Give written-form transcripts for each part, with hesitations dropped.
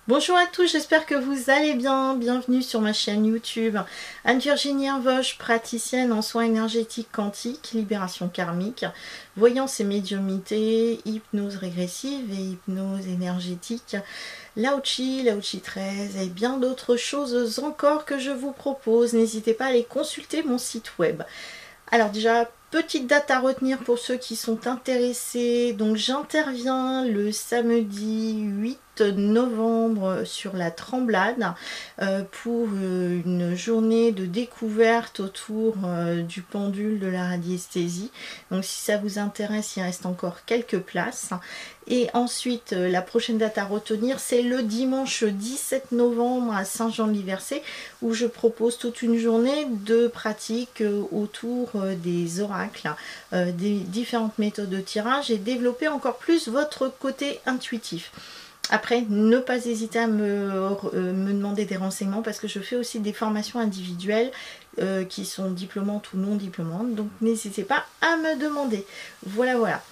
Bonjour à tous, j'espère que vous allez bien. Bienvenue sur ma chaîne YouTube. Anne-Virginie Invoche, praticienne en soins énergétiques quantiques, libération karmique, voyance et médiumnité, hypnose régressive et hypnose énergétique, Lao Chi 13 et bien d'autres choses encore que je vous propose. N'hésitez pas à aller consulter mon site web. Alors déjà, petite date à retenir pour ceux qui sont intéressés. Donc j'interviens le samedi 8 novembre sur la Tremblade pour une journée de découverte autour du pendule de la radiesthésie. Donc si ça vous intéresse, il reste encore quelques places. Et ensuite, la prochaine date à retenir, c'est le dimanche 17 novembre à Saint-Jean-de-Liversay, où je propose toute une journée de pratique autour des oracles, des différentes méthodes de tirage et développer encore plus votre côté intuitif. Après, ne pas hésiter à me demander des renseignements parce que je fais aussi des formations individuelles qui sont diplômantes ou non diplômantes. Donc n'hésitez pas à me demander. Voilà.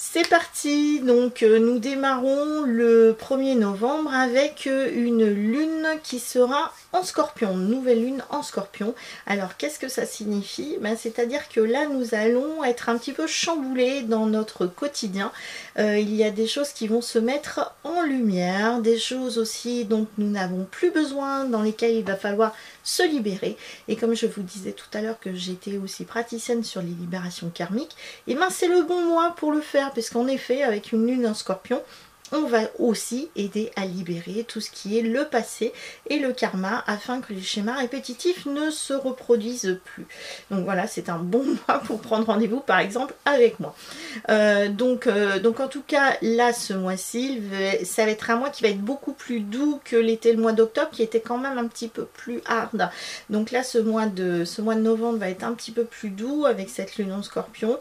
C'est parti, donc nous démarrons le 1er novembre avec une lune qui sera en scorpion, nouvelle lune en scorpion. Alors qu'est-ce que ça signifie? C'est-à-dire que là nous allons être un petit peu chamboulés dans notre quotidien. Il y a des choses qui vont se mettre en lumière, des choses aussi dont nous n'avons plus besoin, dans lesquelles il va falloir se libérer. Et comme je vous disais tout à l'heure que j'étais aussi praticienne sur les libérations karmiques, et c'est le bon mois pour le faire, puisqu'en effet avec une lune en scorpion, on va aussi aider à libérer tout ce qui est le passé et le karma afin que les schémas répétitifs ne se reproduisent plus. Donc voilà, c'est un bon mois pour prendre rendez-vous par exemple avec moi. Donc en tout cas là ce mois-ci, ça va être un mois qui va être beaucoup plus doux que l'était le mois d'octobre qui était quand même un petit peu plus hard. Donc là ce mois de novembre va être un petit peu plus doux avec cette lune en scorpion.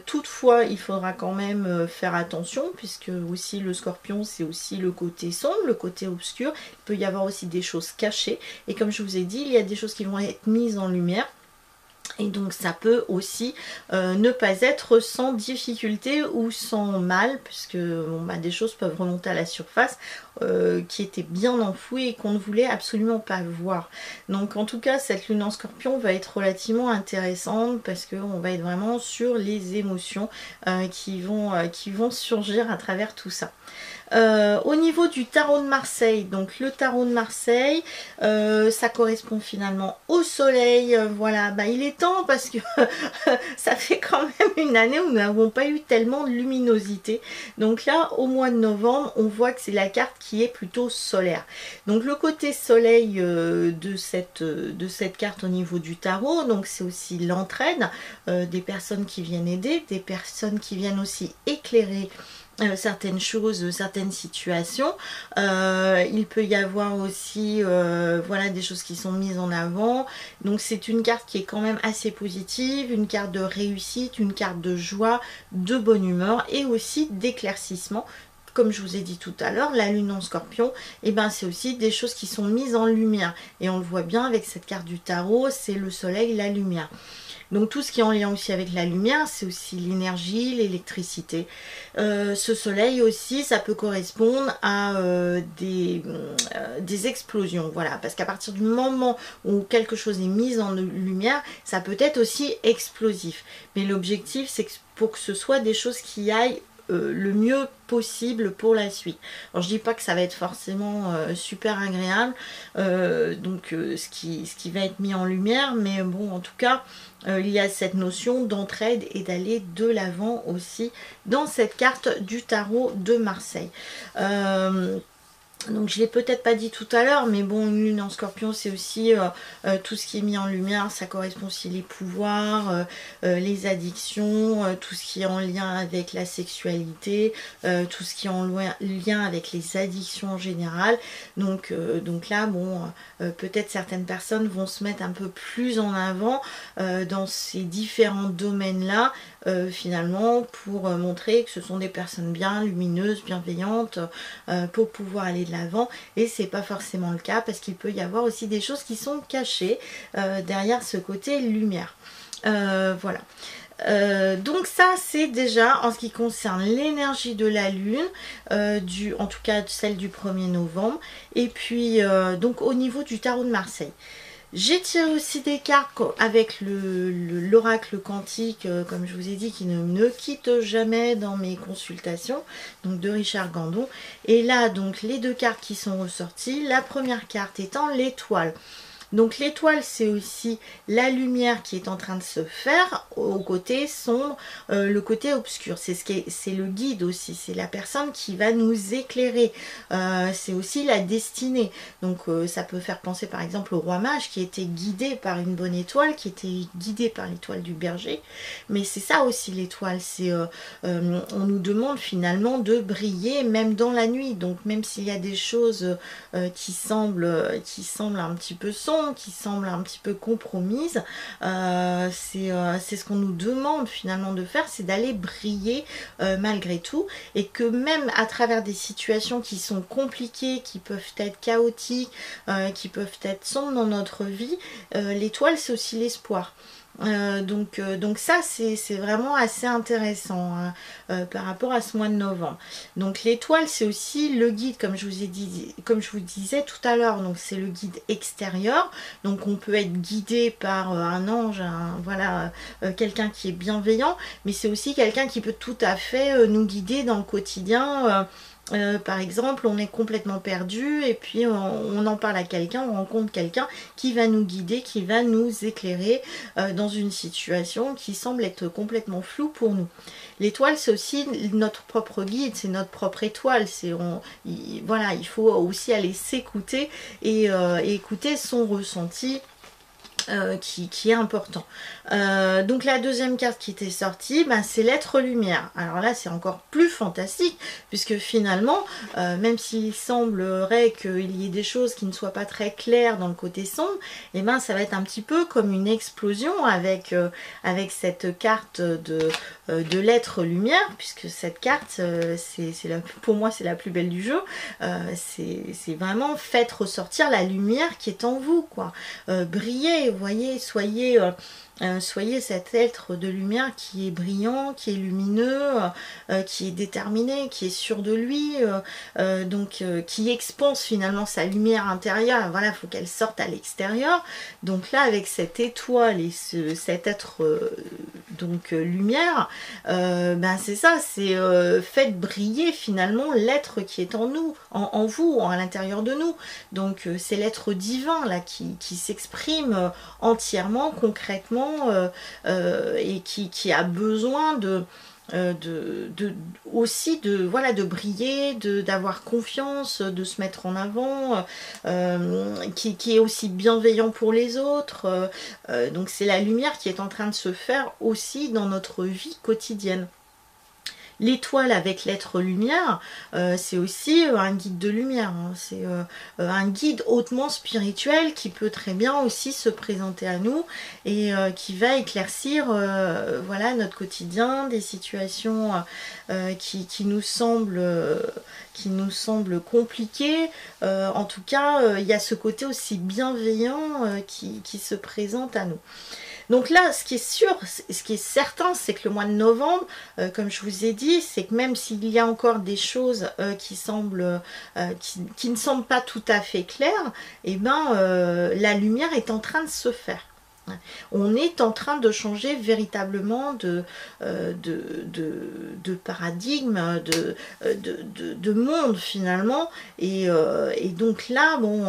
Toutefois il faudra quand même faire attention puisque aussi le scorpion c'est aussi le côté sombre, le côté obscur, il peut y avoir aussi des choses cachées et comme je vous ai dit il y a des choses qui vont être mises en lumière. Et donc ça peut aussi ne pas être sans difficulté ou sans mal, puisque des choses peuvent remonter à la surface qui étaient bien enfouies et qu'on ne voulait absolument pas voir. Donc en tout cas cette lune en scorpion va être relativement intéressante parce qu'on va être vraiment sur les émotions qui vont surgir à travers tout ça. Au niveau du tarot de Marseille, donc le tarot de Marseille, ça correspond finalement au soleil. Voilà, il est temps parce que ça fait quand même une année où nous n'avons pas eu tellement de luminosité. Donc là, au mois de novembre, on voit que c'est la carte qui est plutôt solaire. Donc le côté soleil de cette carte au niveau du tarot, donc c'est aussi l'entraide, des personnes qui viennent aider, des personnes qui viennent aussi éclairer certaines choses, certaines situations. Il peut y avoir aussi des choses qui sont mises en avant. Donc c'est une carte qui est quand même assez positive, une carte de réussite, une carte de joie, de bonne humeur et aussi d'éclaircissement. Comme je vous ai dit tout à l'heure, la lune en scorpion, c'est aussi des choses qui sont mises en lumière. Et on le voit bien avec cette carte du tarot, c'est le soleil, la lumière. Donc tout ce qui est en lien aussi avec la lumière, c'est aussi l'énergie, l'électricité. Ce soleil aussi, ça peut correspondre à des explosions. Voilà, parce qu'à partir du moment où quelque chose est mis en lumière, ça peut être aussi explosif. Mais l'objectif, c'est que pour que ce soit des choses qui aillent le mieux possible pour la suite. Alors je dis pas que ça va être forcément super agréable, ce qui va être mis en lumière, mais bon en tout cas il y a cette notion d'entraide et d'aller de l'avant aussi dans cette carte du tarot de Marseille. Donc je l'ai peut-être pas dit tout à l'heure, mais bon, une lune en scorpion, c'est aussi tout ce qui est mis en lumière, ça correspond aussi les pouvoirs, les addictions, tout ce qui est en lien avec la sexualité, tout ce qui est en lien avec les addictions en général. Donc là, peut-être certaines personnes vont se mettre un peu plus en avant dans ces différents domaines-là, finalement, pour montrer que ce sont des personnes bien lumineuses, bienveillantes, pour pouvoir aller de l'avant. Et c'est pas forcément le cas parce qu'il peut y avoir aussi des choses qui sont cachées derrière ce côté lumière. Voilà. Donc ça c'est déjà en ce qui concerne l'énergie de la lune, en tout cas celle du 1er novembre, et puis donc au niveau du tarot de Marseille. J'ai tiré aussi des cartes avec l'oracle quantique, comme je vous ai dit, qui ne me quitte jamais dans mes consultations, donc de Richard Gandon. Et là, donc les deux cartes qui sont ressorties, la première carte étant l'étoile. Donc l'étoile, c'est aussi la lumière qui est en train de se faire au côté sombre, le côté obscur. C'est le guide aussi, c'est la personne qui va nous éclairer. C'est aussi la destinée. Donc ça peut faire penser par exemple au roi mage qui était guidé par une bonne étoile, qui était guidé par l'étoile du berger. Mais c'est ça aussi l'étoile, on nous demande finalement de briller même dans la nuit. Donc même s'il y a des choses qui semblent un petit peu sombres, qui semble un petit peu compromise, c'est ce qu'on nous demande finalement de faire, c'est d'aller briller malgré tout, et que même à travers des situations qui sont compliquées, qui peuvent être chaotiques, qui peuvent être sombres dans notre vie, l'étoile c'est aussi l'espoir. Donc ça c'est vraiment assez intéressant hein, par rapport à ce mois de novembre. Donc l'étoile c'est aussi le guide, comme je vous disais tout à l'heure, donc c'est le guide extérieur. Donc on peut être guidé par un ange, voilà, quelqu'un qui est bienveillant, mais c'est aussi quelqu'un qui peut tout à fait nous guider dans le quotidien. Par exemple, on est complètement perdu et puis on en parle à quelqu'un, on rencontre quelqu'un qui va nous guider, qui va nous éclairer dans une situation qui semble être complètement floue pour nous. L'étoile, c'est aussi notre propre guide, c'est notre propre étoile. Voilà, il faut aussi aller s'écouter et écouter son ressenti. Qui est important. Donc la deuxième carte qui était sortie, ben, c'est l'être lumière. Alors là c'est encore plus fantastique puisque finalement même s'il semblerait qu'il y ait des choses qui ne soient pas très claires dans le côté sombre, et ben ça va être un petit peu comme une explosion avec cette carte de l'être lumière, puisque cette carte pour moi c'est la plus belle du jeu. C'est vraiment faites ressortir la lumière qui est en vous, quoi. Brillez, vous voyez, soyez cet être de lumière qui est brillant, qui est lumineux, qui est déterminé, qui est sûr de lui, qui expanse finalement sa lumière intérieure. Voilà, il faut qu'elle sorte à l'extérieur. Donc là, avec cette étoile et cet être lumière, ben c'est ça, c'est faites briller finalement l'être qui est en nous, en vous, à l'intérieur de nous. Donc c'est l'être divin là qui s'exprime entièrement, concrètement, et qui a besoin aussi de briller, d'avoir confiance, de se mettre en avant, qui est aussi bienveillant pour les autres. Donc c'est la lumière qui est en train de se faire aussi dans notre vie quotidienne. L'étoile avec l'être lumière, c'est aussi un guide de lumière, hein. C'est un guide hautement spirituel qui peut très bien aussi se présenter à nous et qui va éclaircir voilà, notre quotidien, des situations qui nous semblent compliquées. En tout cas, il y a ce côté aussi bienveillant qui se présente à nous. Donc là, ce qui est sûr, ce qui est certain, c'est que le mois de novembre, comme je vous ai dit, c'est que même s'il y a encore des choses qui ne semblent pas tout à fait claires, et ben la lumière est en train de se faire. On est en train de changer véritablement de paradigme, de monde finalement, et donc là, bon,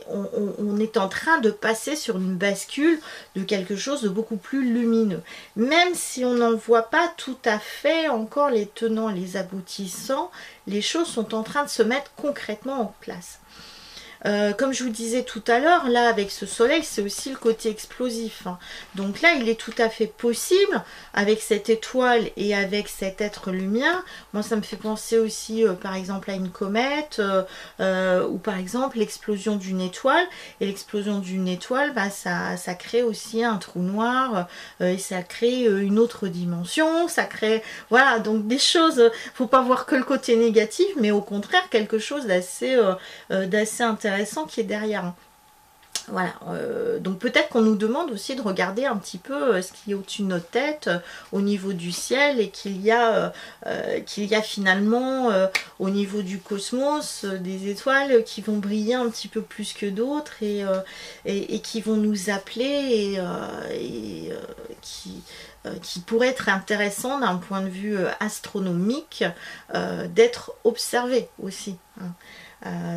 on est en train de passer sur une bascule de quelque chose de beaucoup plus lumineux, même si on n'en voit pas tout à fait encore les tenants, les aboutissants. Les choses sont en train de se mettre concrètement en place. Comme je vous disais tout à l'heure, là avec ce soleil, c'est aussi le côté explosif, hein. Donc là, il est tout à fait possible, avec cette étoile et avec cet être lumière. Moi, ça me fait penser aussi, par exemple, à une comète, ou par exemple l'explosion d'une étoile. Et l'explosion d'une étoile, bah, ça crée aussi un trou noir, et ça crée une autre dimension, ça crée... Voilà, donc des choses, faut pas voir que le côté négatif, mais au contraire, quelque chose d'assez intéressant qui est derrière. Voilà, donc peut-être qu'on nous demande aussi de regarder un petit peu ce qui est au-dessus de notre tête, au niveau du ciel, et qu'il y a finalement au niveau du cosmos des étoiles qui vont briller un petit peu plus que d'autres et qui vont nous appeler qui pourrait être intéressant d'un point de vue astronomique d'être observé aussi, hein.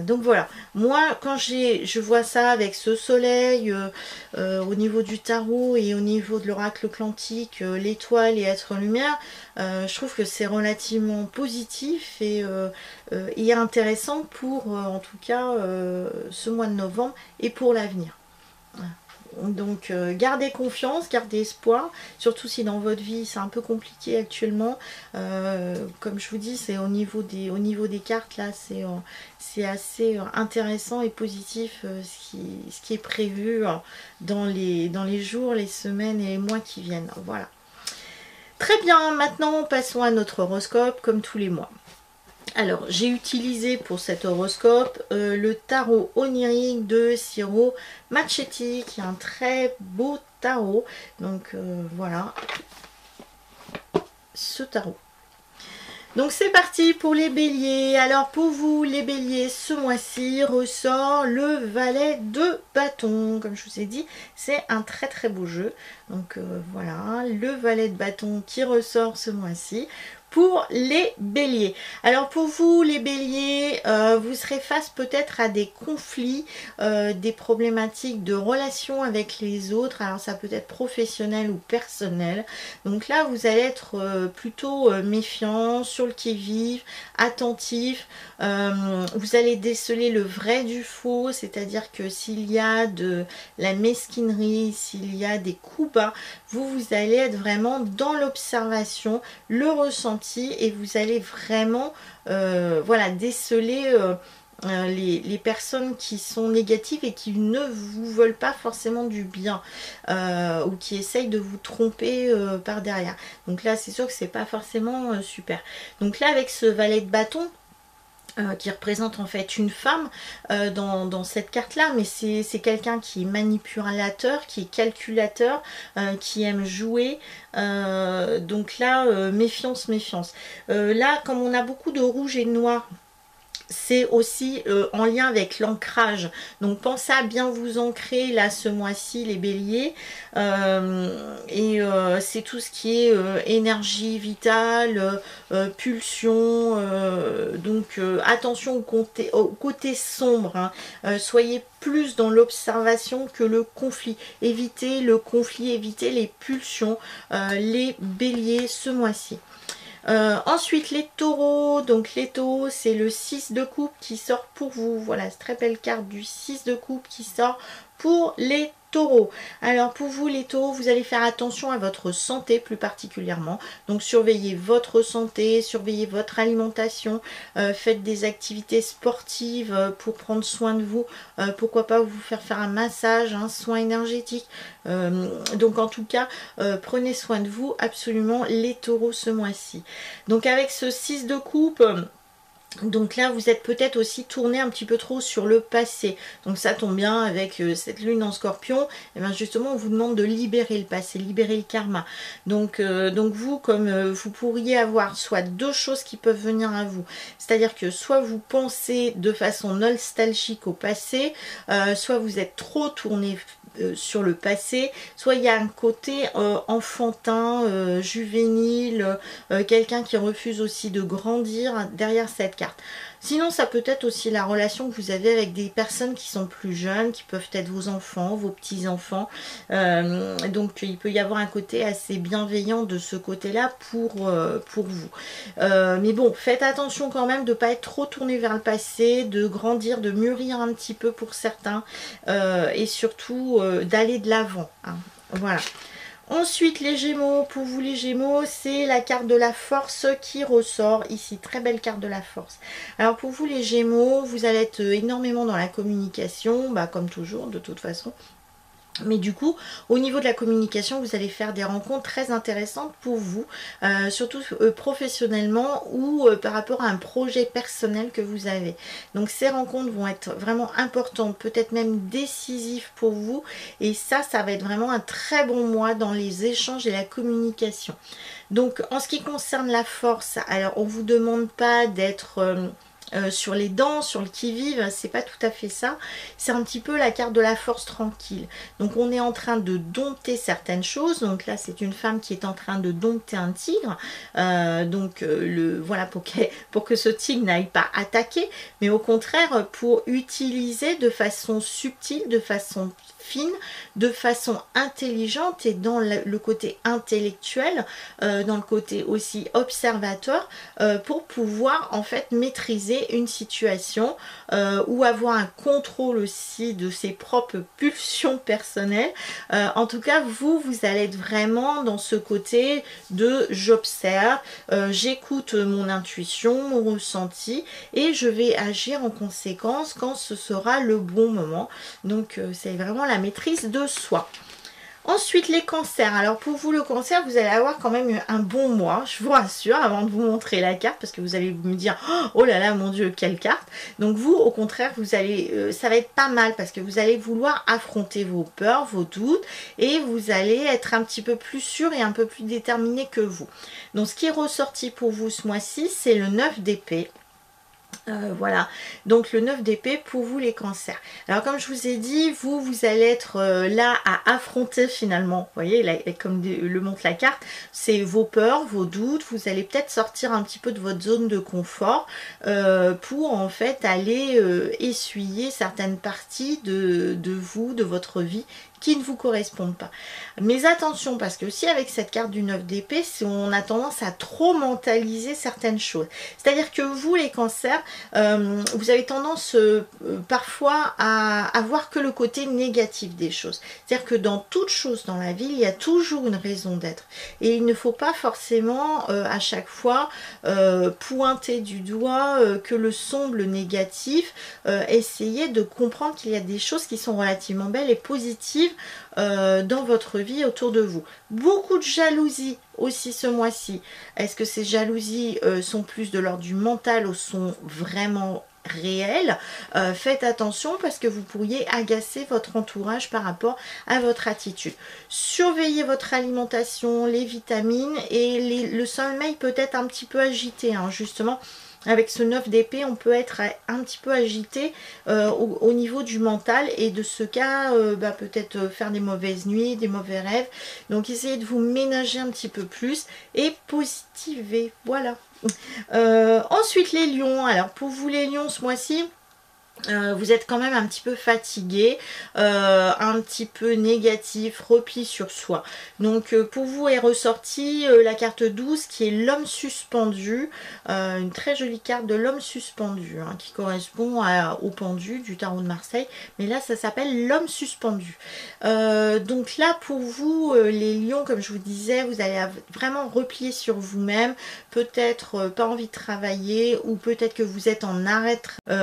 Donc voilà, moi quand je vois ça avec ce soleil au niveau du tarot et au niveau de l'oracle quantique, l'étoile et être lumière, je trouve que c'est relativement positif et intéressant pour en tout cas ce mois de novembre et pour l'avenir. Voilà. Donc gardez confiance, gardez espoir, surtout si dans votre vie c'est un peu compliqué actuellement. Comme je vous dis, c'est au niveau des cartes là, c'est assez intéressant et positif ce qui est prévu dans les jours, les semaines et les mois qui viennent. Voilà. Très bien, maintenant passons à notre horoscope comme tous les mois. Alors, j'ai utilisé pour cet horoscope le tarot onirique de Ciro Marchetti, qui est un très beau tarot. Donc, voilà, ce tarot. Donc, c'est parti pour les béliers. Alors, pour vous, les béliers, ce mois-ci, ressort le valet de bâton. Comme je vous ai dit, c'est un très très beau jeu. Donc, voilà, le valet de bâton qui ressort ce mois-ci. Pour les béliers. Alors pour vous les béliers, vous serez face peut-être à des conflits, des problématiques de relations avec les autres. Alors ça peut être professionnel ou personnel. Donc là vous allez être plutôt méfiant, sur le qui-vive, attentif. Vous allez déceler le vrai du faux, c'est-à-dire que s'il y a de la mesquinerie, s'il y a des coups bas, vous allez être vraiment dans l'observation, le ressenti, et vous allez vraiment voilà, déceler les personnes qui sont négatives et qui ne vous veulent pas forcément du bien ou qui essayent de vous tromper par derrière. Donc là c'est sûr que c'est pas forcément super. Donc là avec ce valet de bâton qui représente en fait une femme dans cette carte là, mais c'est quelqu'un qui est manipulateur, qui est calculateur, qui aime jouer, donc là méfiance, méfiance. Là comme on a beaucoup de rouge et de noir, c'est aussi en lien avec l'ancrage. Donc pensez à bien vous ancrer là ce mois-ci les béliers. C'est tout ce qui est énergie vitale, pulsion. Donc attention au côté sombre. Hein. Soyez plus dans l'observation que le conflit. Évitez le conflit, évitez les pulsions, les béliers ce mois-ci. Ensuite les taureaux, donc les taureaux c'est le 6 de coupe qui sort pour vous, voilà, c'est très belle carte du 6 de coupe qui sort pour les taureaux. Alors pour vous les taureaux, vous allez faire attention à votre santé plus particulièrement, donc surveillez votre santé, surveillez votre alimentation, faites des activités sportives pour prendre soin de vous, pourquoi pas vous faire un massage, un soin énergétique, donc en tout cas prenez soin de vous absolument les taureaux ce mois-ci. Donc avec ce 6 de coupe, donc là vous êtes peut-être aussi tourné un petit peu trop sur le passé, donc ça tombe bien avec cette lune en scorpion, et bien justement on vous demande de libérer le passé, libérer le karma. Donc vous, comme vous pourriez avoir soit deux choses qui peuvent venir à vous, c'est-à-dire que soit vous pensez de façon nostalgique au passé, soit vous êtes trop tourné sur le passé, soit il y a un côté enfantin, juvénile, quelqu'un qui refuse aussi de grandir derrière cette carte. Sinon ça peut être aussi la relation que vous avez avec des personnes qui sont plus jeunes, qui peuvent être vos enfants, vos petits-enfants, donc il peut y avoir un côté assez bienveillant de ce côté-là pour vous. Mais bon, faites attention quand même de ne pas être trop tourné vers le passé, de grandir, de mûrir un petit peu pour certains, et surtout d'aller de l'avant, hein. Voilà. Ensuite les Gémeaux, pour vous les Gémeaux, c'est la carte de la force qui ressort ici, très belle carte de la force. Alors pour vous les Gémeaux, vous allez être énormément dans la communication, comme toujours de toute façon. Mais du coup, au niveau de la communication, vous allez faire des rencontres très intéressantes pour vous, surtout professionnellement ou par rapport à un projet personnel que vous avez. Donc ces rencontres vont être vraiment importantes, peut-être même décisives pour vous. Et ça va être vraiment un très bon mois dans les échanges et la communication. Donc en ce qui concerne la force, alors on ne vous demande pas d'être... sur les dents, sur le qui-vive, c'est pas tout à fait ça. C'est un petit peu la carte de la force tranquille. Donc on est en train de dompter certaines choses. Donc là c'est une femme qui est en train de dompter un tigre. Voilà pour que ce tigre n'aille pas attaquer, mais au contraire pour utiliser de façon subtile, de façon fine, de façon intelligente et dans le côté intellectuel, dans le côté aussi observateur, pour pouvoir en fait maîtriser une situation ou avoir un contrôle aussi de ses propres pulsions personnelles. En tout cas, vous allez être vraiment dans ce côté de j'observe, j'écoute mon intuition, mon ressenti et je vais agir en conséquence quand ce sera le bon moment. Donc c'est vraiment la maîtrise de soi. Ensuite, les cancers. Alors pour vous, le cancer, vous allez avoir quand même un bon mois, je vous rassure, avant de vous montrer la carte, parce que vous allez me dire « Oh là là, mon Dieu, quelle carte !» Donc vous, au contraire, vous allez, ça va être pas mal, parce que vous allez vouloir affronter vos peurs, vos doutes, et vous allez être un petit peu plus sûr et un peu plus déterminé que vous. Donc ce qui est ressorti pour vous ce mois-ci, c'est le 9 d'épée. Voilà, donc le 9 d'épée pour vous les cancers. Alors comme je vous ai dit, vous allez être là à affronter finalement, vous voyez, là, comme le montre la carte, c'est vos peurs, vos doutes, vous allez peut-être sortir un petit peu de votre zone de confort pour en fait aller essuyer certaines parties de vous, de votre vie qui ne vous correspondent pas. Mais attention, parce que aussi avec cette carte du 9 d'épée, on a tendance à trop mentaliser certaines choses. C'est-à-dire que vous, les cancers, vous avez tendance parfois à voir que le côté négatif des choses. C'est-à-dire que dans toute chose dans la vie, il y a toujours une raison d'être. Et il ne faut pas forcément à chaque fois pointer du doigt que le sombre, le négatif, essayer de comprendre qu'il y a des choses qui sont relativement belles et positives dans votre vie autour de vous. Beaucoup de jalousie aussi ce mois-ci. Est-ce que ces jalousies sont plus de l'ordre du mental ou sont vraiment réelles? Faites attention parce que vous pourriez agacer votre entourage par rapport à votre attitude. Surveillez votre alimentation, les vitamines et le sommeil peut être un petit peu agité, hein, justement. Avec ce 9 d'épée, on peut être un petit peu agité au niveau du mental et de ce cas, peut-être faire des mauvaises nuits, des mauvais rêves. Donc essayez de vous ménager un petit peu plus et positiver. Voilà. Ensuite les lions. Alors pour vous les lions ce mois-ci, vous êtes quand même un petit peu fatigué, un petit peu négatif, repli sur soi. Donc pour vous est ressorti la carte 12 qui est l'homme suspendu, une très jolie carte de l'homme suspendu hein, qui correspond au pendu du tarot de Marseille, mais là ça s'appelle l'homme suspendu. Donc là pour vous les lions, comme je vous disais, vous allez vraiment replier sur vous-même, peut-être pas envie de travailler ou peut-être que vous êtes en arrêt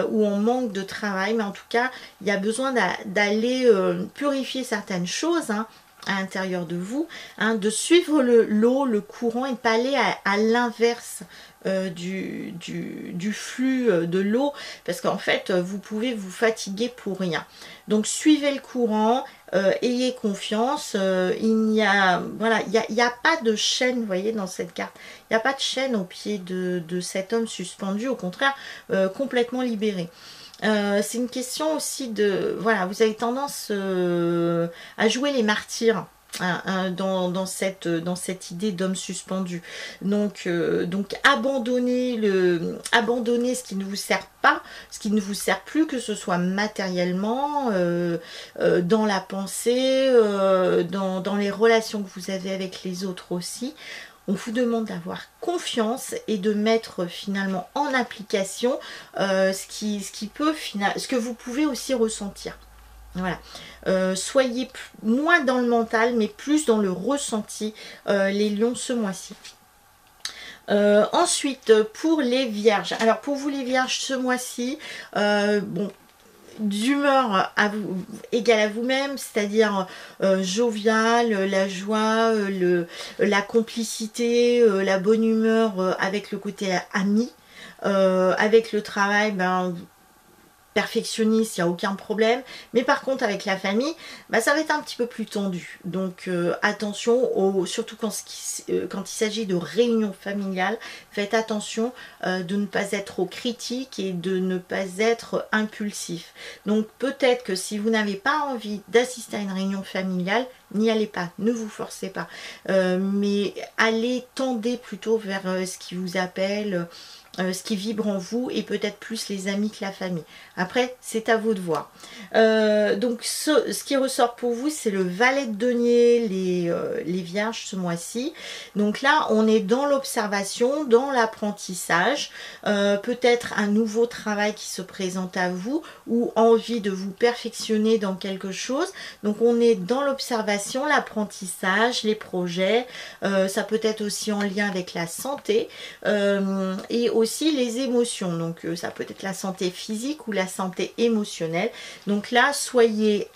ou en manque de travail, mais en tout cas il y a besoin d'aller purifier certaines choses hein, à l'intérieur de vous, hein, de suivre l'eau, le courant et ne pas aller à l'inverse du flux de l'eau, parce qu'en fait vous pouvez vous fatiguer pour rien. Donc suivez le courant, ayez confiance, il n'y a pas de chaîne, vous voyez dans cette carte, il n'y a pas de chaîne au pied de cet homme suspendu, au contraire complètement libéré. C'est une question aussi de, voilà, vous avez tendance à jouer les martyrs hein, dans cette idée d'homme suspendu. Donc abandonnez ce qui ne vous sert pas, ce qui ne vous sert plus, que ce soit matériellement, dans la pensée, dans les relations que vous avez avec les autres aussi. On vous demande d'avoir confiance et de mettre finalement en application ce que vous pouvez aussi ressentir. Voilà. Soyez moins dans le mental, mais plus dans le ressenti, les lions, ce mois-ci. Ensuite, pour les vierges. Alors, pour vous les vierges, ce mois-ci, bon, d'humeur égale à vous-même, c'est-à-dire jovial, la joie, la complicité, la bonne humeur avec le côté ami. Avec le travail, ben, perfectionniste, il n'y a aucun problème. Mais par contre, avec la famille, bah, ça va être un petit peu plus tendu. Donc, attention, surtout quand il s'agit de réunions familiales, faites attention de ne pas être trop critique et de ne pas être impulsif. Donc, peut-être que si vous n'avez pas envie d'assister à une réunion familiale, n'y allez pas, ne vous forcez pas. Mais allez, tendez plutôt vers ce qui vous appelle... ce qui vibre en vous et peut-être plus les amis que la famille. Après, c'est à vous de voir. Donc, ce qui ressort pour vous, c'est le valet de denier, les vierges ce mois-ci. Donc là, on est dans l'observation, dans l'apprentissage. Peut-être un nouveau travail qui se présente à vous ou envie de vous perfectionner dans quelque chose. Donc, on est dans l'observation, l'apprentissage, les projets. Ça peut être aussi en lien avec la santé et aussi les émotions. Donc, ça peut être la santé physique ou la santé émotionnelle. Donc là, soyez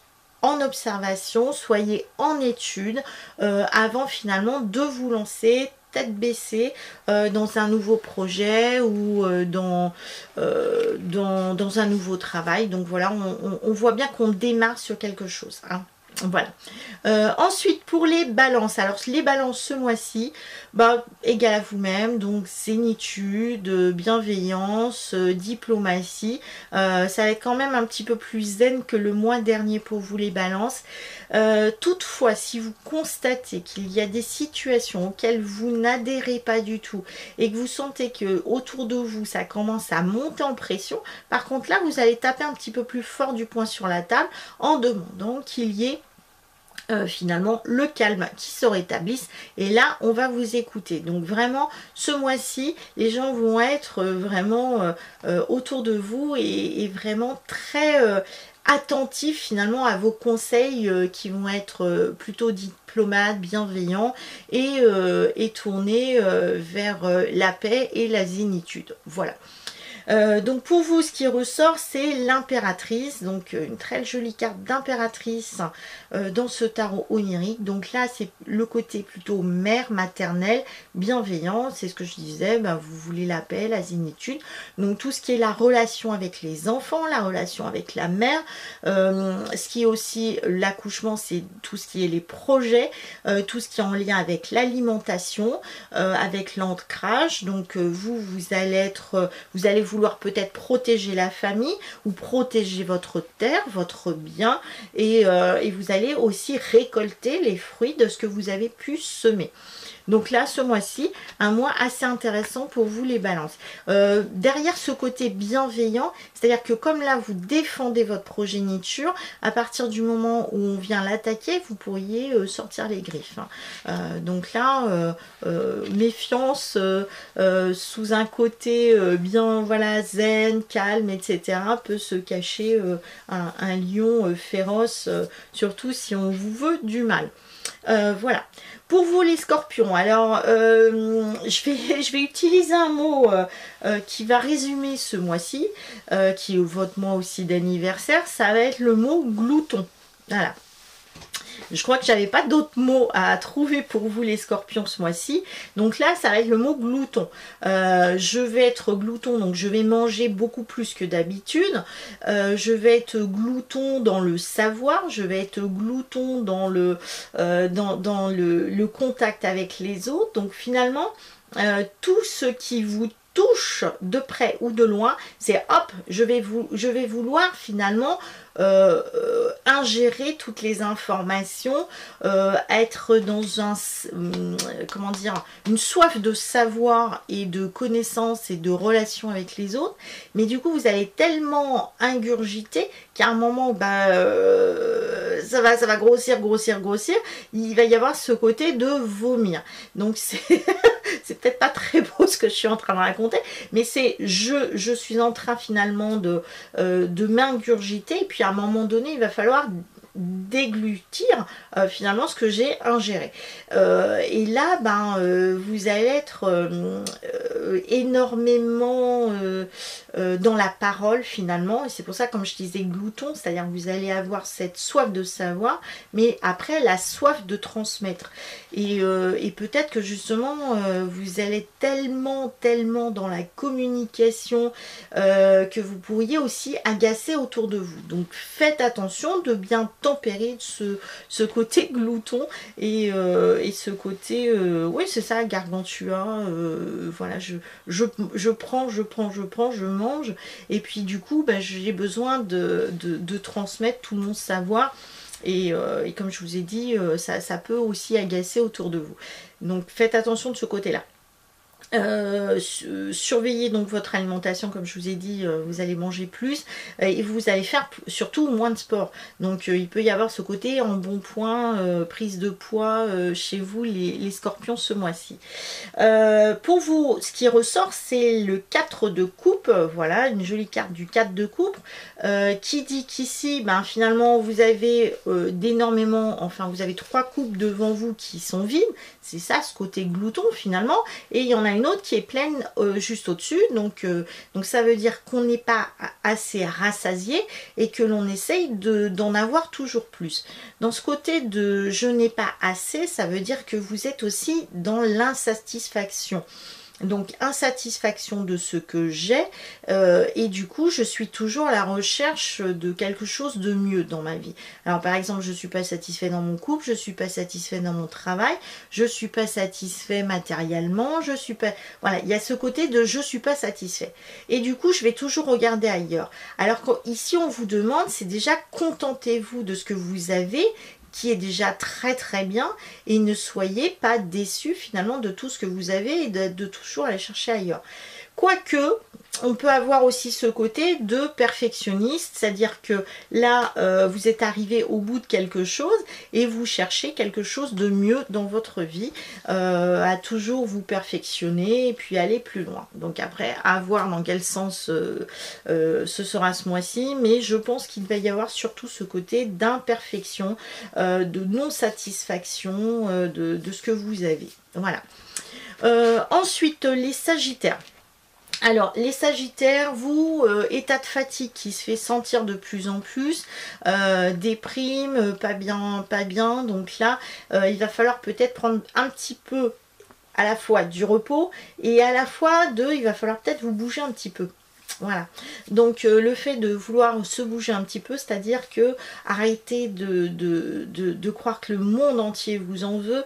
en observation, soyez en étude avant finalement de vous lancer tête baissée dans un nouveau projet ou dans un nouveau travail. Donc voilà, on voit bien qu'on démarre sur quelque chose, hein. Voilà. Ensuite, pour les balances. Alors, les balances ce mois-ci, bah, égal à vous-même. Donc, zénitude, bienveillance, diplomatie. Ça va être quand même un petit peu plus zen que le mois dernier pour vous, les balances. Toutefois, si vous constatez qu'il y a des situations auxquelles vous n'adhérez pas du tout et que vous sentez que autour de vous, ça commence à monter en pression, par contre, là, vous allez taper un petit peu plus fort du poing sur la table en demandant qu'il y ait finalement le calme qui se rétablisse et là on va vous écouter. Donc vraiment ce mois-ci les gens vont être vraiment autour de vous et vraiment très attentifs finalement à vos conseils qui vont être plutôt diplomates, bienveillants et tournés vers la paix et la zénitude. Voilà. Donc pour vous, ce qui ressort, c'est l'impératrice. Donc une très jolie carte d'impératrice dans ce tarot onirique. Donc là, c'est le côté plutôt mère, maternelle, bienveillant. C'est ce que je disais, ben, vous voulez la paix, la zénitude. Donc tout ce qui est la relation avec les enfants, la relation avec la mère. Ce qui est aussi l'accouchement, c'est tout ce qui est les projets, tout ce qui est en lien avec l'alimentation, avec l'ancrage. Donc vous allez vouloir peut-être protéger la famille ou protéger votre terre, votre bien et vous allez aussi récolter les fruits de ce que vous avez pu semer. Donc là, ce mois-ci, un mois assez intéressant pour vous les balances. Derrière ce côté bienveillant, c'est-à-dire que comme là, vous défendez votre progéniture, à partir du moment où on vient l'attaquer, vous pourriez sortir les griffes, hein. Donc là, méfiance sous un côté bien voilà zen, calme, etc. peut se cacher un lion féroce, surtout si on vous veut du mal. Voilà. Pour vous les scorpions, alors je vais utiliser un mot qui va résumer ce mois-ci, qui est votre mois aussi d'anniversaire, ça va être le mot glouton. Voilà. Je crois que j'avais pas d'autres mots à trouver pour vous les scorpions ce mois-ci. Donc là, ça va être le mot glouton. Je vais être glouton, donc je vais manger beaucoup plus que d'habitude. Je vais être glouton dans le savoir. Je vais être glouton dans le contact avec les autres. Donc finalement, tout ce qui vous touche de près ou de loin, c'est hop, je vais vouloir finalement ingérer toutes les informations, être dans un comment dire, une soif de savoir et de connaissance et de relation avec les autres, mais du coup vous allez tellement ingurgiter qu'à un moment ça va grossir, il va y avoir ce côté de vomir. Donc c'est peut-être pas très beau ce que je suis en train de raconter, mais c'est je suis en train finalement de m'ingurgiter, et puis à un moment donné il va falloir déglutir finalement ce que j'ai ingéré. Et là, vous allez être énormément dans la parole finalement, et c'est pour ça, comme je disais, glouton, c'est-à-dire que vous allez avoir cette soif de savoir, mais après la soif de transmettre. Et peut-être que justement, vous allez tellement dans la communication que vous pourriez aussi agacer autour de vous. Donc faites attention de bien tempérer ce côté glouton et ce côté, oui c'est ça, gargantua, voilà, je prends, je mange, et puis du coup j'ai besoin de transmettre tout mon savoir. Et comme je vous ai dit, ça peut aussi agacer autour de vous. Donc faites attention de ce côté-là. Surveillez donc votre alimentation, comme je vous ai dit, vous allez manger plus et vous allez faire surtout moins de sport. Donc il peut y avoir ce côté embonpoint, prise de poids chez vous les scorpions ce mois-ci. Pour vous, ce qui ressort, c'est le 4 de coupe, voilà, une jolie carte du 4 de coupe, qui dit qu'ici, finalement, vous avez d'énormément, enfin vous avez 3 coupes devant vous qui sont vides, c'est ça ce côté glouton finalement, et il y en a une autre qui est pleine juste au-dessus, donc ça veut dire qu'on n'est pas assez rassasié et que l'on essaye d'en avoir toujours plus. Dans ce côté de je n'ai pas assez, ça veut dire que vous êtes aussi dans l'insatisfaction. Donc insatisfaction de ce que j'ai, et du coup je suis toujours à la recherche de quelque chose de mieux dans ma vie. Alors par exemple, je suis pas satisfait dans mon couple, je suis pas satisfait dans mon travail, je suis pas satisfait matériellement, je suis pas, voilà, il y a ce côté de je suis pas satisfait, et du coup je vais toujours regarder ailleurs. Alors qu'ici on vous demande, c'est déjà contentez-vous de ce que vous avez, qui est déjà très bien, et ne soyez pas déçus finalement de tout ce que vous avez et de toujours aller chercher ailleurs. Quoique, on peut avoir aussi ce côté de perfectionniste, c'est-à-dire que là, vous êtes arrivé au bout de quelque chose et vous cherchez quelque chose de mieux dans votre vie, à toujours vous perfectionner et puis aller plus loin. Donc après, à voir dans quel sens ce sera ce mois-ci, mais je pense qu'il va y avoir surtout ce côté d'imperfection, de non-satisfaction de ce que vous avez. Voilà. Ensuite, les Sagittaires. Alors, les Sagittaires, vous, état de fatigue qui se fait sentir de plus en plus, déprime, pas bien, donc là, il va falloir peut-être prendre un petit peu à la fois du repos, et à la fois il va falloir peut-être vous bouger un petit peu. Voilà, donc le fait de vouloir se bouger un petit peu, c'est-à-dire que arrêtez de croire que le monde entier vous en veut,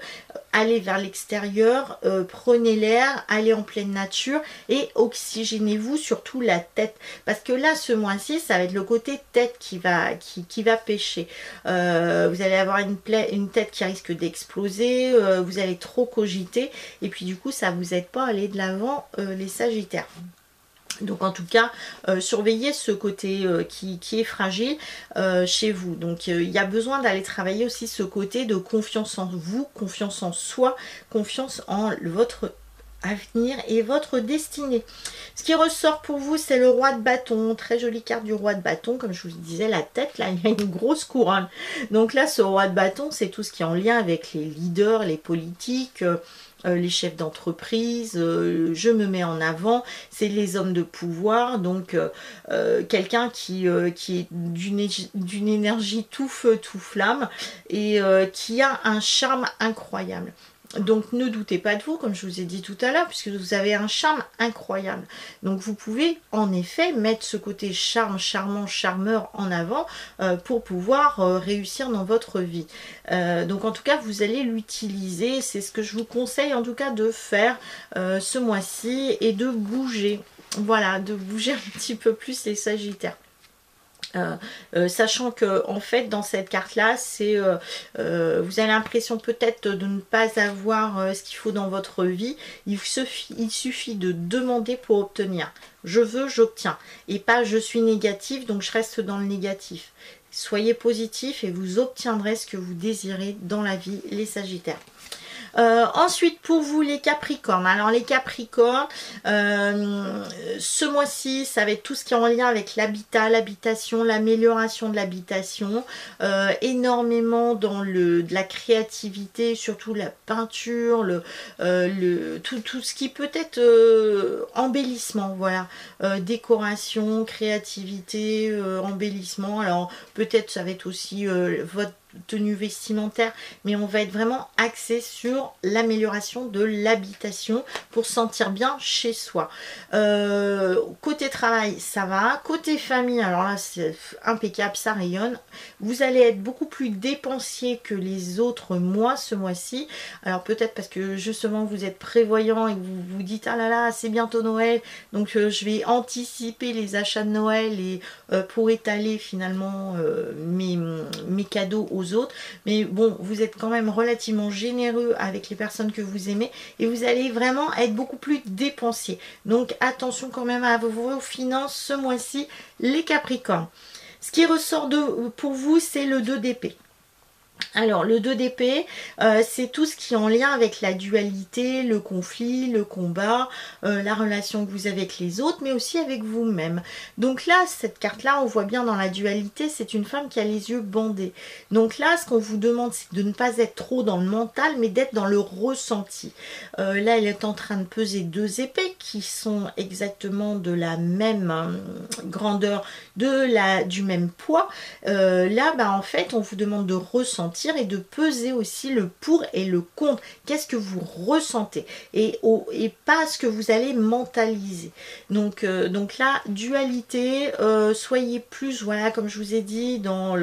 allez vers l'extérieur, prenez l'air, allez en pleine nature et oxygénez-vous surtout la tête, parce que là ce mois-ci ça va être le côté tête qui va pêcher. Vous allez avoir une tête qui risque d'exploser, vous allez trop cogiter, et puis du coup ça vous aide pas à aller de l'avant, les Sagittaires. Donc en tout cas, surveillez ce côté qui est fragile chez vous. Donc il y a besoin d'aller travailler aussi ce côté de confiance en vous, confiance en soi, confiance en votre avenir et votre destinée. Ce qui ressort pour vous, c'est le roi de bâton. Très jolie carte du roi de bâton. Comme je vous disais, la tête, là, il y a une grosse couronne. Donc là, ce roi de bâton, c'est tout ce qui est en lien avec les leaders, les politiques, les chefs d'entreprise, je me mets en avant, c'est les hommes de pouvoir, donc quelqu'un qui est d'une énergie tout feu, tout flamme, et qui a un charme incroyable. Donc ne doutez pas de vous, comme je vous ai dit tout à l'heure, puisque vous avez un charme incroyable. Donc vous pouvez en effet mettre ce côté charme, charmant, charmeur en avant pour pouvoir réussir dans votre vie. Donc en tout cas, vous allez l'utiliser. C'est ce que je vous conseille en tout cas de faire ce mois-ci, et de bouger. Voilà, de bouger un petit peu plus les Sagittaires. Sachant que en fait dans cette carte là c'est vous avez l'impression peut-être de ne pas avoir ce qu'il faut dans votre vie. Il suffit de demander pour obtenir. Je veux, j'obtiens, et pas je suis négatif donc je reste dans le négatif. Soyez positif et vous obtiendrez ce que vous désirez dans la vie, les Sagittaires. Ensuite, pour vous les Capricornes, alors les Capricornes, ce mois-ci, ça va être tout ce qui est en lien avec l'habitat, l'habitation, l'amélioration de l'habitation, énormément dans de la créativité, surtout la peinture, tout ce qui peut être embellissement, voilà, décoration, créativité, embellissement. Alors peut-être ça va être aussi votre tenue vestimentaire, mais on va être vraiment axé sur l'amélioration de l'habitation pour se sentir bien chez soi. Côté travail, ça va. Côté famille, alors là c'est impeccable, ça rayonne. Vous allez être beaucoup plus dépensier que les autres mois ce mois-ci. Alors peut-être parce que justement vous êtes prévoyant et que vous vous dites ah là là c'est bientôt Noël, donc je vais anticiper les achats de Noël et pour étaler finalement mes cadeaux aux autres, mais bon, vous êtes quand même relativement généreux avec les personnes que vous aimez et vous allez vraiment être beaucoup plus dépensier. Donc attention quand même à vos finances ce mois-ci, les Capricornes. Ce qui ressort pour vous, c'est le 2 d'épée. Alors le 2 d'épée, c'est tout ce qui est en lien avec la dualité, le conflit, le combat, la relation que vous avez avec les autres, mais aussi avec vous-même. Donc là, cette carte-là, on voit bien dans la dualité, c'est une femme qui a les yeux bandés. Donc là, ce qu'on vous demande, c'est de ne pas être trop dans le mental, mais d'être dans le ressenti. Là, elle est en train de peser 2 épées qui sont exactement de la même grandeur, du même poids. Là, bah, en fait, on vous demande de ressentir et de peser aussi le pour et le contre. Qu'est-ce que vous ressentez et pas ce que vous allez mentaliser. Donc là, dualité, soyez plus, voilà, comme je vous ai dit, dans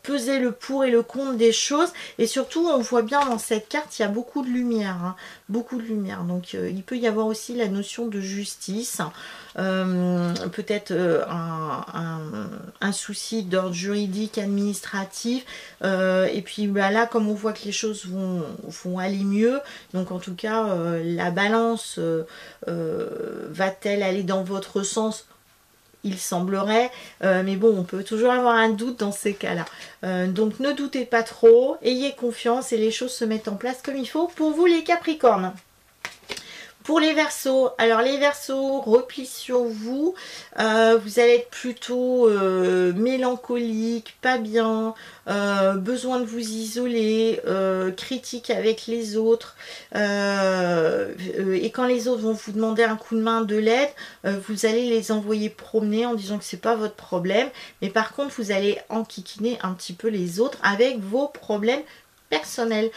peser le pour et le contre des choses. Et surtout, on voit bien dans cette carte, il y a beaucoup de lumière, hein, beaucoup de lumière. Donc il peut y avoir aussi la notion de justice. Peut-être un souci d'ordre juridique, administratif, et puis bah, là comme on voit que les choses vont aller mieux, donc en tout cas la balance va-t-elle aller dans votre sens? Il semblerait, mais bon, on peut toujours avoir un doute dans ces cas-là. Donc ne doutez pas trop, ayez confiance et les choses se mettent en place comme il faut pour vous les Capricornes. Pour les Verseaux, alors les Verseaux, repli sur vous, vous allez être plutôt mélancolique, pas bien, besoin de vous isoler, critique avec les autres, et quand les autres vont vous demander un coup de main, de l'aide, vous allez les envoyer promener en disant que c'est pas votre problème, mais par contre vous allez enquiquiner un petit peu les autres avec vos problèmes personnel.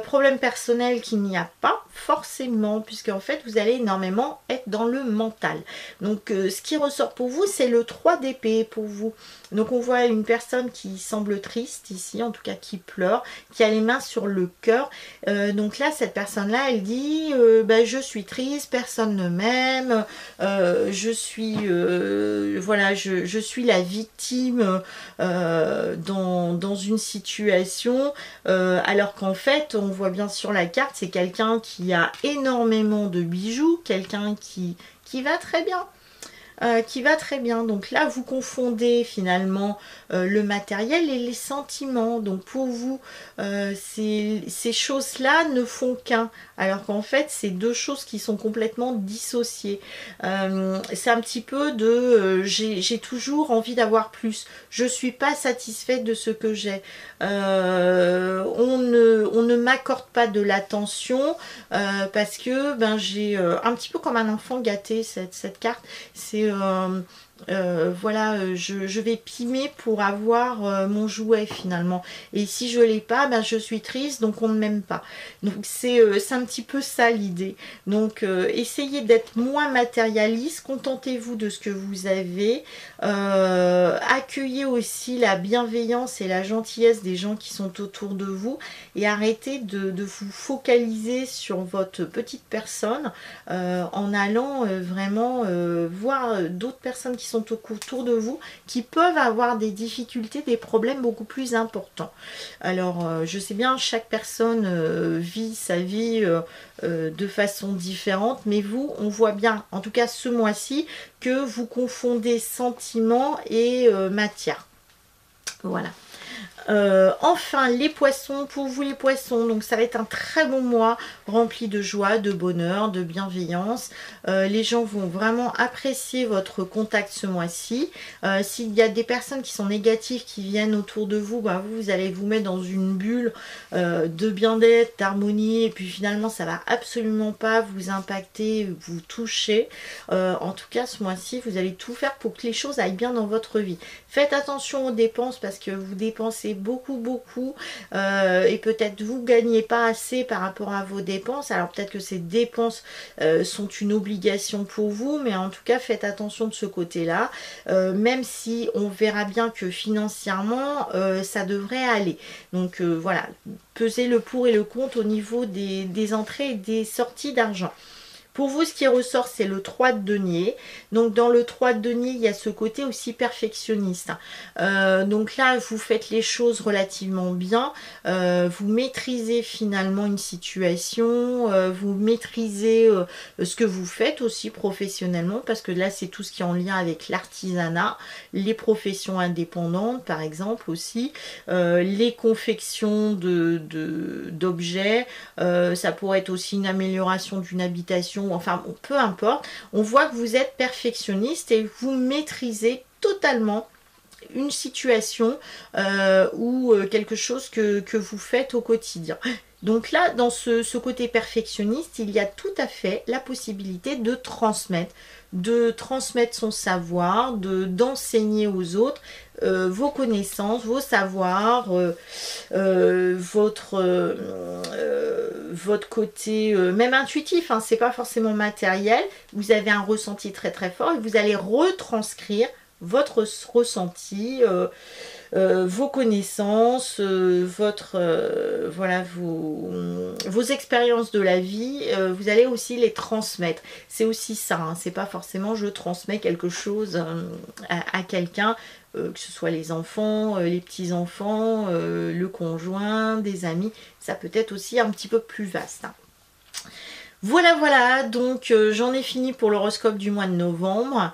Problème personnel qu'il n'y a pas forcément, puisque en fait vous allez énormément être dans le mental. Donc ce qui ressort pour vous, c'est le 3 d'épée pour vous. Donc on voit une personne qui semble triste ici, en tout cas qui pleure, qui a les mains sur le cœur. Donc là, cette personne-là, elle dit bah, je suis triste, personne ne m'aime, je suis voilà, je suis la victime dans une situation, alors qu'en fait, on voit bien sur la carte, c'est quelqu'un qui a énormément de bijoux, quelqu'un qui va très bien. Qui va très bien. Donc là, vous confondez finalement le matériel et les sentiments. Donc pour vous, ces choses-là ne font qu'un. Alors qu'en fait, c'est deux choses qui sont complètement dissociées. C'est un petit peu de j'ai toujours envie d'avoir plus. Je ne suis pas satisfaite de ce que j'ai. On ne m'accorde pas de l'attention parce que ben, j'ai un petit peu comme un enfant gâté cette carte. C'est voilà, je vais pimer pour avoir mon jouet finalement. Et si je l'ai pas, ben je suis triste, donc on ne m'aime pas. Donc c'est un petit peu ça l'idée. Donc essayez d'être moins matérialiste, contentez-vous de ce que vous avez. Accueillez aussi la bienveillance et la gentillesse des gens qui sont autour de vous et arrêtez de vous focaliser sur votre petite personne en allant vraiment voir d'autres personnes qui sont autour de vous qui peuvent avoir des difficultés, des problèmes beaucoup plus importants. Alors je sais bien, chaque personne vit sa vie de façon différente, mais vous, on voit bien, en tout cas ce mois-ci, que vous confondez sentiment et matière. Voilà. Enfin les poissons, pour vous les poissons, donc ça va être un très bon mois rempli de joie, de bonheur, de bienveillance. Les gens vont vraiment apprécier votre contact ce mois-ci. S'il y a des personnes qui sont négatives qui viennent autour de vous, bah vous allez vous mettre dans une bulle de bien-être, d'harmonie, et puis finalement ça va absolument pas vous impacter, vous toucher. En tout cas ce mois-ci vous allez tout faire pour que les choses aillent bien dans votre vie. Faites attention aux dépenses parce que vous dépensez beaucoup et peut-être vous gagnez pas assez par rapport à vos dépenses. Alors peut-être que ces dépenses sont une obligation pour vous, mais en tout cas faites attention de ce côté-là, même si on verra bien que financièrement ça devrait aller. Donc voilà, pesez le pour et le contre au niveau des entrées et des sorties d'argent. Pour vous, ce qui ressort, c'est le 3 de denier. Donc, dans le 3 de denier, il y a ce côté aussi perfectionniste. Donc là, vous faites les choses relativement bien. Vous maîtrisez finalement une situation. Vous maîtrisez ce que vous faites aussi professionnellement. Parce que là, c'est tout ce qui est en lien avec l'artisanat. Les professions indépendantes, par exemple, aussi. Les confections d'objets. Ça pourrait être aussi une amélioration d'une habitation. Enfin, peu importe, on voit que vous êtes perfectionniste et vous maîtrisez totalement une situation ou quelque chose que vous faites au quotidien. Donc là, dans ce côté perfectionniste, il y a tout à fait la possibilité de transmettre son savoir, d'enseigner aux autres vos connaissances, vos savoirs, votre côté même intuitif, hein, c'est pas forcément matériel. Vous avez un ressenti très très fort et vous allez retranscrire votre ressenti, vos connaissances, voilà, vos expériences de la vie, vous allez aussi les transmettre. C'est aussi ça, hein, c'est pas forcément je transmets quelque chose à quelqu'un, que ce soit les enfants, les petits-enfants, le conjoint, des amis, ça peut être aussi un petit peu plus vaste, hein. Voilà, donc j'en ai fini pour l'horoscope du mois de novembre.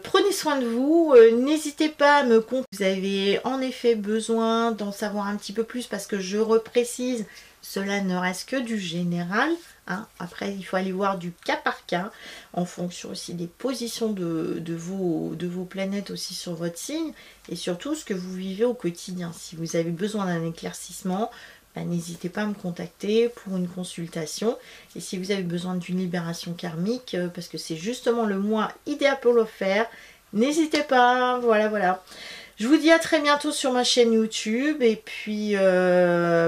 Prenez soin de vous, n'hésitez pas à me contacter. Vous avez en effet besoin d'en savoir un petit peu plus parce que je reprécise, cela ne reste que du général, hein. Après il faut aller voir du cas par cas en fonction aussi des positions de vos planètes aussi sur votre signe et surtout ce que vous vivez au quotidien. Si vous avez besoin d'un éclaircissement, n'hésitez pas à me contacter pour une consultation. Et si vous avez besoin d'une libération karmique, parce que c'est justement le mois idéal pour le faire, n'hésitez pas. Voilà. Je vous dis à très bientôt sur ma chaîne YouTube. Et puis,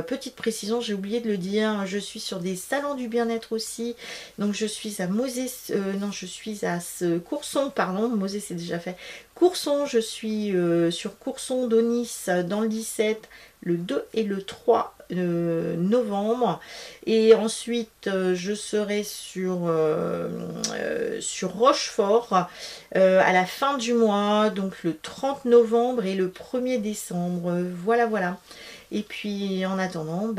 petite précision, j'ai oublié de le dire, je suis sur des salons du bien-être aussi. Donc, je suis à Courson, pardon. Mosée, c'est déjà fait. Courson, je suis sur Courson d'Onis dans le 17, le 2 et le 3 novembre. Et ensuite, je serai sur Rochefort à la fin du mois, donc le 30 novembre et le 1er décembre. Voilà. Et puis, en attendant,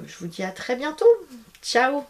je vous dis à très bientôt. Ciao!